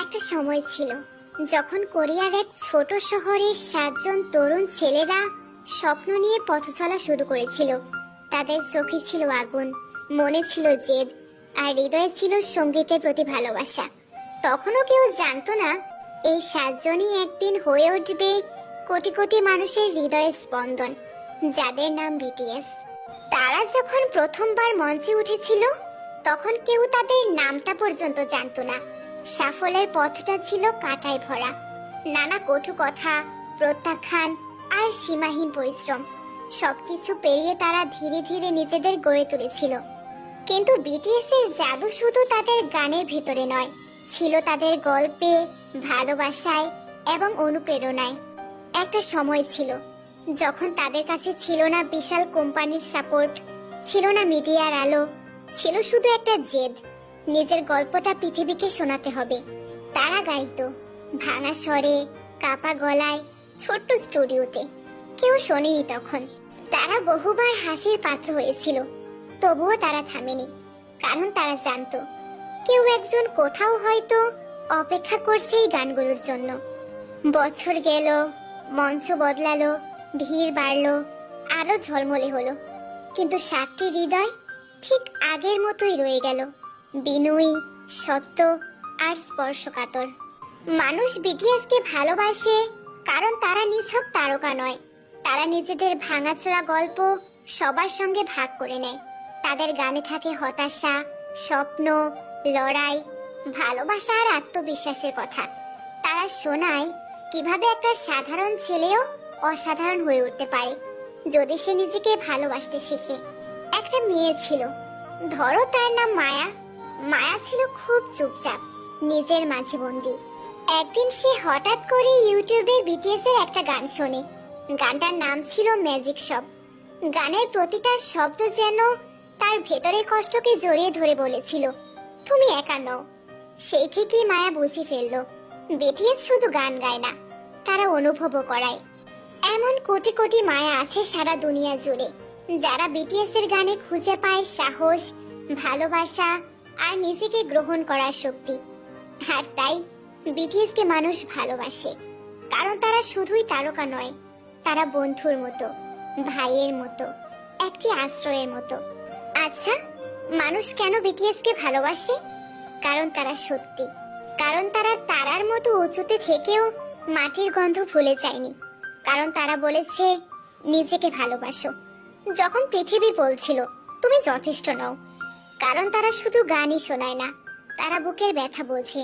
একটা সময় ছিল যখন কোরিয়ার এক ছোট শহরে 7জন তরুণ ছেলেরা স্বপ্ন নিয়ে পথ চলা শুরু করেছিল। তাদের চোখে ছিল আগুন, মনে ছিল জেদ, আর হৃদয়ে ছিল সঙ্গীতের প্রতি ভালোবাসা। তখনও কেউ জানতো না এই 7জনই একদিন হয়ে উঠবে কোটি কোটি মানুষের হৃদয়ের স্পন্দন, যাদের নাম বিটিএস। তারা যখন প্রথমবার মঞ্চে উঠেছিল তখন কেউ তাদের নামটা পর্যন্ত জানতো না। সাফল্যের পথটা ছিল কাঁটায় ভরা, নানা কটু কথা, প্রত্যাখ্যান আর সীমাহীন পরিশ্রম। সবকিছু পেরিয়ে তারা ধীরে ধীরে নিজেদের গড়ে তুলেছিল। কিন্তু বিটিএস এর জাদু শুধু তাদের গানের ভেতরে নয়, ছিল তাদের গল্পে, ভালোবাসায় এবং অনুপ্রেরণায়। একটা সময় ছিল যখন তাদের কাছে ছিল না বিশাল কোম্পানির সাপোর্ট, ছিল না মিডিয়ার আলো, ছিল শুধু একটা জেদ, নিজের গল্পটা পৃথিবীকে শোনাতে হবে। তারা গাইতো ভাঙা স্বরে, কাপা গলায়, ছোট্ট স্টুডিওতে। কেউ শোনেনি তখন। তারা বহুবার হাসির পাত্র হয়েছিল, তবুও তারা থামেনি, কারণ তারা জানতো কেউ একজন কোথাও হয়তো অপেক্ষা করছে এই গানগুলোর জন্য। বছর গেল, মঞ্চ বদলালো, ভিড় বাড়লো, আলো ঝলমলে হলো, কিন্তু 7টি হৃদয় ঠিক আগের মতোই রয়ে গেল, বিনয়ী, সত্য আর স্পর্শকাতর। মানুষ বিটিএসকে ভালোবাসে কারণ তারা নিছক তারকা নয়, তারা নিজেদের ভাঙাচোরা গল্প সবার সঙ্গে ভাগ করে নেয়। তাদের গানে থাকে হতাশা, স্বপ্ন, লড়াই, ভালোবাসা আর আত্মবিশ্বাসের কথা। তারা শোনায় কিভাবে একটা সাধারণ ছেলেও অসাধারণ হয়ে উঠতে পারে যদি সে নিজেকে ভালোবাসতে শিখে। একটা মেয়ে ছিল, ধরো তার নাম মায়া। মায়া ছিল খুব চুপচাপ, নিজের মাঝে বন্দি। একদিন সে হঠাৎ করে ইউটিউবে বিটিএস এর একটা গান শোনে। গানটার নাম ছিল ম্যাজিক শপ। গানের প্রতিটা শব্দ যেন তার ভেতরের কষ্টকে জড়িয়ে ধরে বলেছিল, তুমি একা নও। সেই থেকেই মায়া বুঝে ফেললো বিটিএস শুধু গান গায় না, তারা অনুভবও করায়। এমন কোটি কোটি মায়া আছে সারা দুনিয়া জুড়ে, যারা বিটিএস এর গানে খুঁজে পায় সাহস, ভালোবাসা আর নিজেকে গ্রহণ করার শক্তি। আর তাই বিটিএস কে মানুষ ভালোবাসে, কারণ তারা শুধুই তারকা নয়, তারা বন্ধুর মতো, ভাইয়ের মতো, একটি আশ্রয়ের মতো। আচ্ছা, মানুষ কেন বিটিএস কে ভালোবাসে? কারণ তারা সত্যি, কারণ তারা তারার মতো উঁচুতে থেকেও মাটির গন্ধ ভুলে যায়নি, কারণ তারা বলেছে নিজেকে ভালোবাসো যখন পৃথিবী বলছিল তুমি যথেষ্ট নও, কারণ তারা শুধু গানই শোনায় না, তারা বুকের ব্যথা বোঝে।